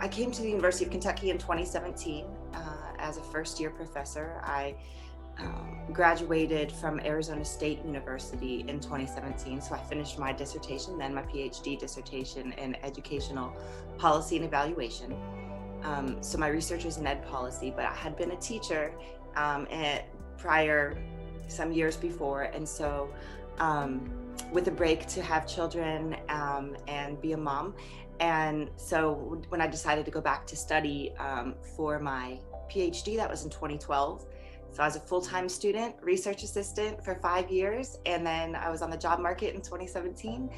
I came to the University of Kentucky in 2017 as a first-year professor. I graduated from Arizona State University in 2017. So I finished my dissertation, then my PhD dissertation in educational policy and evaluation. So my research was in ed policy, but I had been a teacher some years before. And so with a break to have children and be a mom. And so when I decided to go back to study for my PhD, that was in 2012. So I was a full-time student, research assistant for 5 years. And then I was on the job market in 2017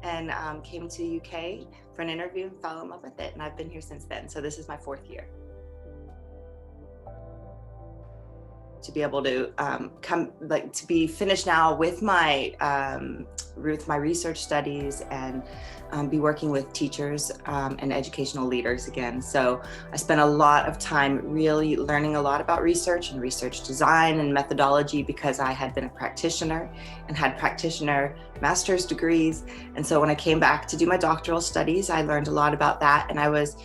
and came to UK for an interview and fell in love with it. And I've been here since then. So this is my 4th year. To be able to to be finished now with my research studies and be working with teachers and educational leaders again. So I spent a lot of time really learning a lot about research and research design and methodology because I had been a practitioner and had practitioner master's degrees. And so when I came back to do my doctoral studies, I learned a lot about that. And I was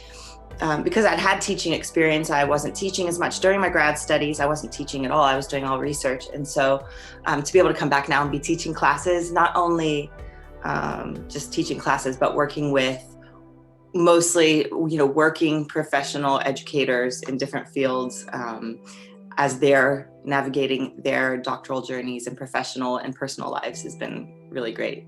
because I'd had teaching experience, I wasn't teaching as much during my grad studies. I wasn't teaching at all. I was doing all research. And so to be able to come back now and be teaching classes, not only just teaching classes, but working with mostly, working professional educators in different fields as they're navigating their doctoral journeys and professional and personal lives has been really great.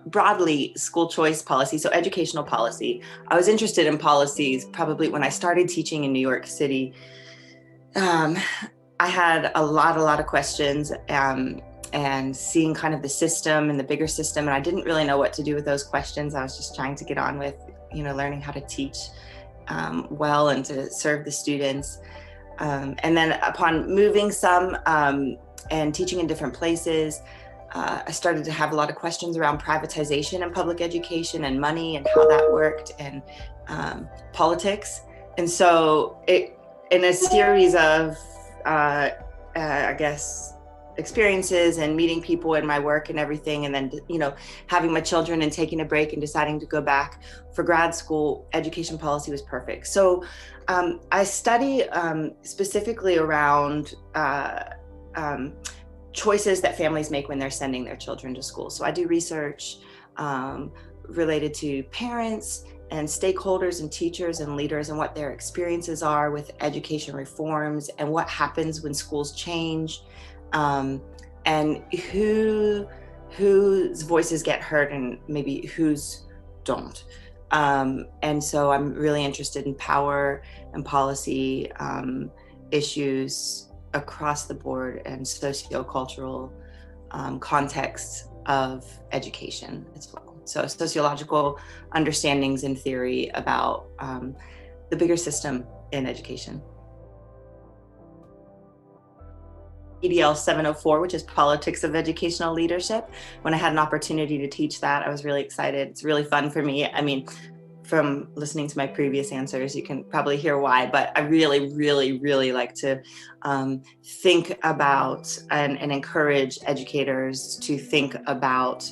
Broadly, school choice policy, so educational policy. I was interested in policies probably when I started teaching in New York City. I had a lot of questions and seeing kind of the system and the bigger system, and I didn't really know what to do with those questions. I was just trying to get on with, learning how to teach well and to serve the students. And then upon moving some and teaching in different places, I started to have a lot of questions around privatization in public education and money and how that worked and politics. And so in a series of, experiences and meeting people in my work and everything, and then, having my children and taking a break and deciding to go back for grad school, education policy was perfect. So I study specifically around choices that families make when they're sending their children to school. So I do research related to parents and stakeholders and teachers and leaders and what their experiences are with education reforms and what happens when schools change, and whose voices get heard and maybe whose don't. And so I'm really interested in power and policy issues across the board and sociocultural contexts of education as well. So sociological understandings and theory about the bigger system in education. EDL 704, which is Politics of Educational Leadership. When I had an opportunity to teach that, I was really excited. It's really fun for me. I mean, from listening to my previous answers, you can probably hear why, but I really like to think about and encourage educators to think about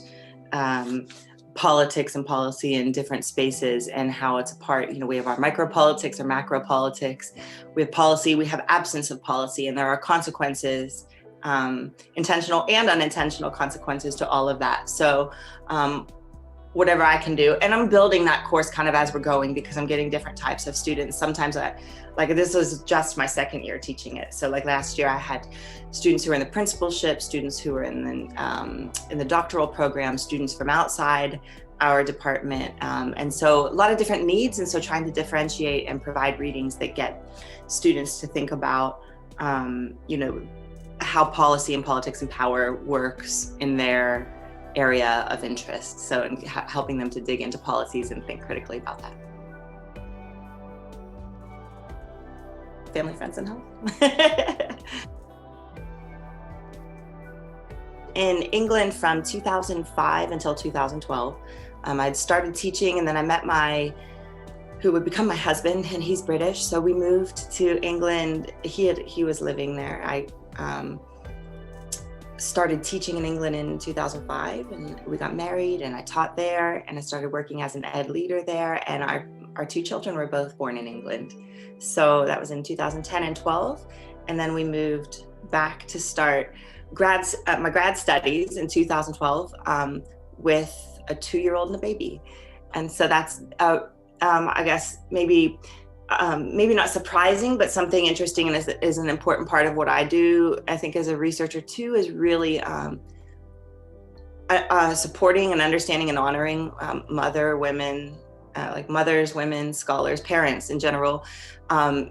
politics and policy in different spaces and how it's a part, we have our micropolitics or macro politics. We have policy, we have absence of policy, and there are consequences, intentional and unintentional consequences to all of that. So whatever I can do. And I'm building that course kind of as we're going because I'm getting different types of students. Sometimes this was just my 2nd year teaching it. So like last year I had students who were in the principalship, students who were in the doctoral program, students from outside our department. And so a lot of different needs. And so trying to differentiate and provide readings that get students to think about, how policy and politics and power works in their area of interest. So helping them to dig into policies and think critically about that. Family, friends, and home. In England from 2005 until 2012, I'd started teaching, and then I met who would become my husband, and he's British. So we moved to England. He was living there. started teaching in England in 2005, and we got married, and I taught there, and I started working as an ed leader there, and our two children were both born in England. So that was in 2010 and 12, and then we moved back to start my grad studies in 2012 with a 2-year-old and a baby. And so that's I guess maybe not surprising, but something interesting, and is an important part of what I do, I think, as a researcher too, is really supporting and understanding and honoring women, like mothers, women, scholars, parents in general,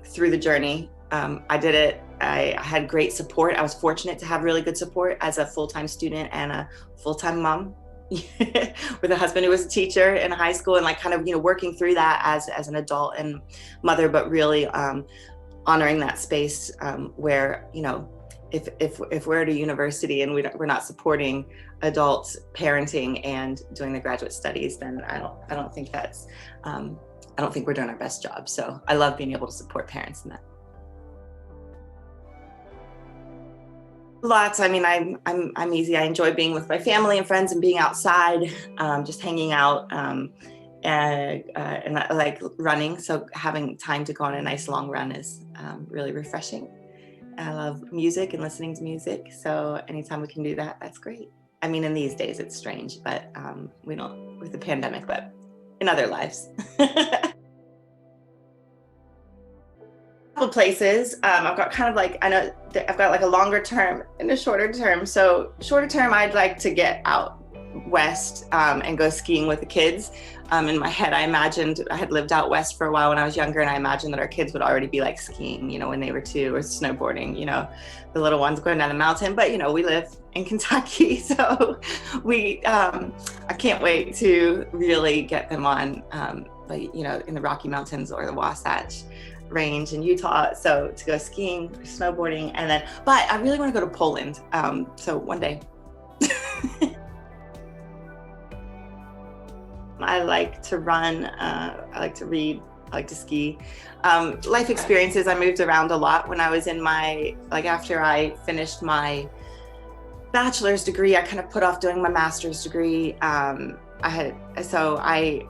through the journey. I did it. I had great support. I was fortunate to have really good support as a full-time student and a full-time mom with a husband who was a teacher in high school, and like kind of, working through that as an adult and mother, but really honoring that space where, if we're at a university and we're not supporting adults parenting and doing the graduate studies, then I don't think we're doing our best job. So I love being able to support parents in that. Lots. I mean, I'm easy. I enjoy being with my family and friends and being outside, just hanging out, and I like running. So having time to go on a nice long run is really refreshing. I love music and listening to music. So anytime we can do that, that's great. I mean, in these days it's strange, but we don't with the pandemic, but in other lives. Couple places. I've got kind of like, I know I've got like a longer term and a shorter term. So shorter term, I'd like to get out west and go skiing with the kids. In my head, I imagined I had lived out west for a while when I was younger, and I imagined that our kids would already be like skiing, when they were 2, or snowboarding, the little ones going down the mountain. But we live in Kentucky, so I can't wait to really get them on, in the Rocky Mountains or the Wasatch Range in Utah. So to go skiing, snowboarding, but I really want to go to Poland. So one day. I like to run, I like to read, I like to ski. Life experiences, I moved around a lot when I was in after I finished my bachelor's degree, I kind of put off doing my master's degree. I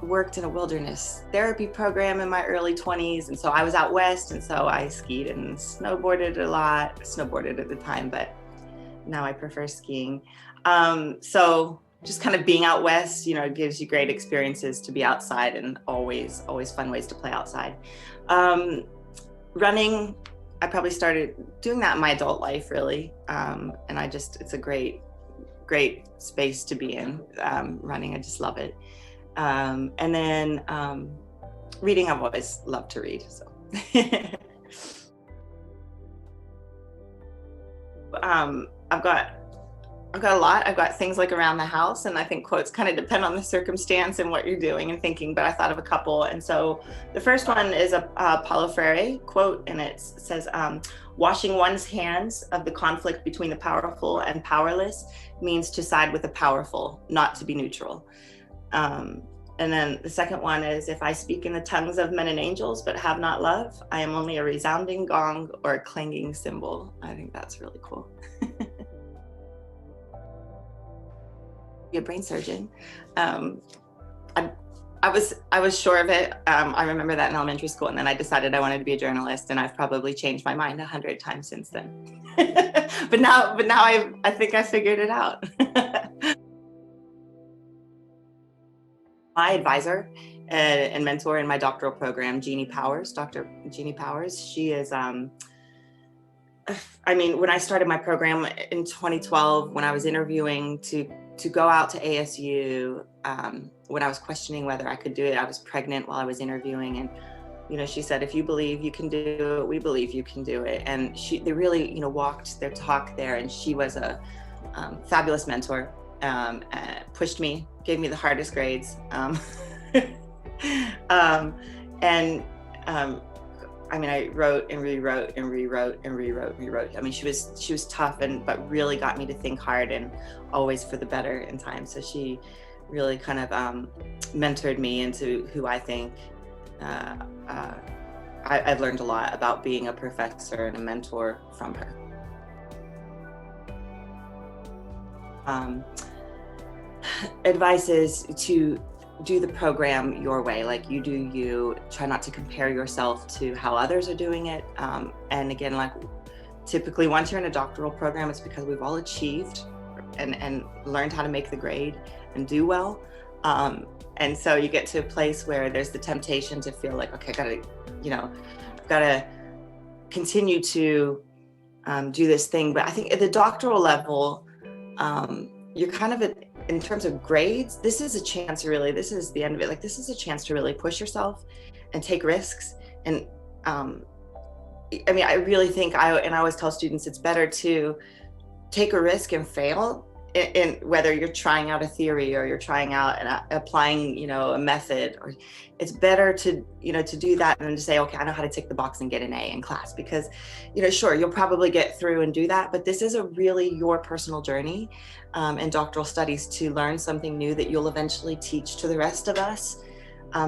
worked in a wilderness therapy program in my early 20s. And so I was out west, and so I skied and snowboarded a lot. Snowboarded at the time, but now I prefer skiing. So just kind of being out west, gives you great experiences to be outside, and always fun ways to play outside. Running, I probably started doing that in my adult life, really. And it's a great space to be in. Running, I just love it. And then reading, I've always loved to read. So I've got a lot. I've got things like around the house, and I think quotes kind of depend on the circumstance and what you're doing and thinking, but I thought of a couple. And so the first one is a Paulo Freire quote, and it says, washing one's hands of the conflict between the powerful and powerless means to side with the powerful, not to be neutral. And then the second one is, if I speak in the tongues of men and angels but have not love, I am only a resounding gong or a clanging cymbal. I think that's really cool. Be a brain surgeon. I was sure of it. I remember that in elementary school, and then I decided I wanted to be a journalist, and I've probably changed my mind 100 times since then. but now I think I figured it out. My advisor and mentor in my doctoral program, Dr. Jeannie Powers, she is, when I started my program in 2012, when I was interviewing to go out to ASU, when I was questioning whether I could do it, I was pregnant while I was interviewing, and she said, if you believe you can do it, we believe you can do it. And they really walked their talk there, and she was a fabulous mentor, pushed me, gave me the hardest grades, I wrote and rewrote and rewrote and rewrote. She was tough, but really got me to think hard and always for the better in time. So she really kind of mentored me into who I think I've learned a lot about being a professor and a mentor from her. advice is to do the program your way, like you do you. Try not to compare yourself to how others are doing it. And again, like typically once you're in a doctoral program, it's because we've all achieved and learned how to make the grade and do well. And so you get to a place where there's the temptation to feel like, okay, I've got to continue to do this thing. But I think at the doctoral level, you're kind of in terms of grades, this is a chance really, this is the end of it. Like this is a chance to really push yourself and take risks. And I mean, I really think I always tell students it's better to take a risk and fail in whether you're trying out a theory or you're trying out and applying, a method, or it's better to, to do that than to say, okay, I know how to tick the box and get an A in class, because, sure, you'll probably get through and do that, but this is a really your personal journey in doctoral studies to learn something new that you'll eventually teach to the rest of us.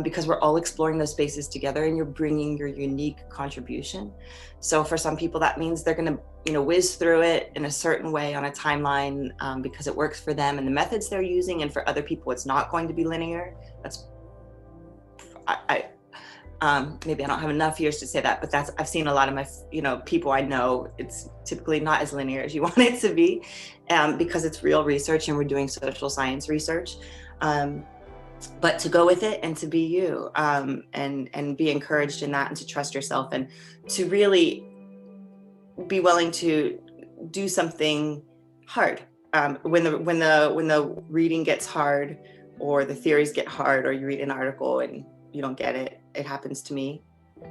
Because we're all exploring those spaces together and you're bringing your unique contribution. So for some people, that means they're going to, whiz through it in a certain way on a timeline because it works for them and the methods they're using. And for other people, it's not going to be linear. Maybe I don't have enough years to say that, but I've seen a lot of my, people I know, it's typically not as linear as you want it to be because it's real research and we're doing social science research. But to go with it and to be you and be encouraged in that and to trust yourself and to really be willing to do something hard when the reading gets hard or the theories get hard or you read an article and you don't get it. It happens to me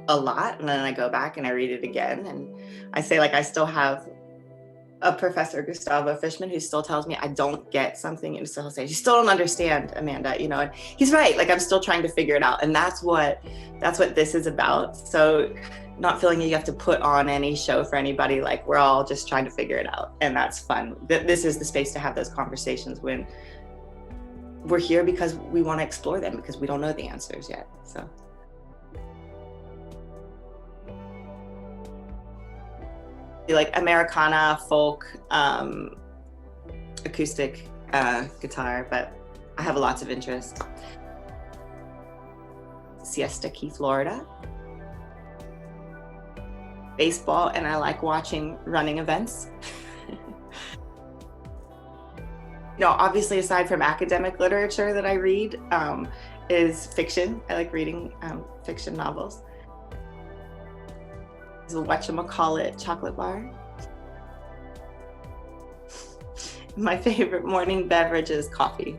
a lot, and then I go back and I read it again and I say, like, I still have a professor, Gustavo Fishman, who still tells me I don't get something and still say, you still don't understand, Amanda, and he's right. Like, I'm still trying to figure it out. And that's what this is about. So not feeling you have to put on any show for anybody, like we're all just trying to figure it out. And that's fun. This is the space to have those conversations when we're here because we want to explore them because we don't know the answers yet. So. Like Americana, folk, acoustic guitar, but I have lots of interest. Siesta Key, Florida. Baseball, and I like watching running events. Obviously, aside from academic literature that I read, is fiction. I like reading fiction novels. Is a whatchamacallit chocolate bar. My favorite morning beverage is coffee.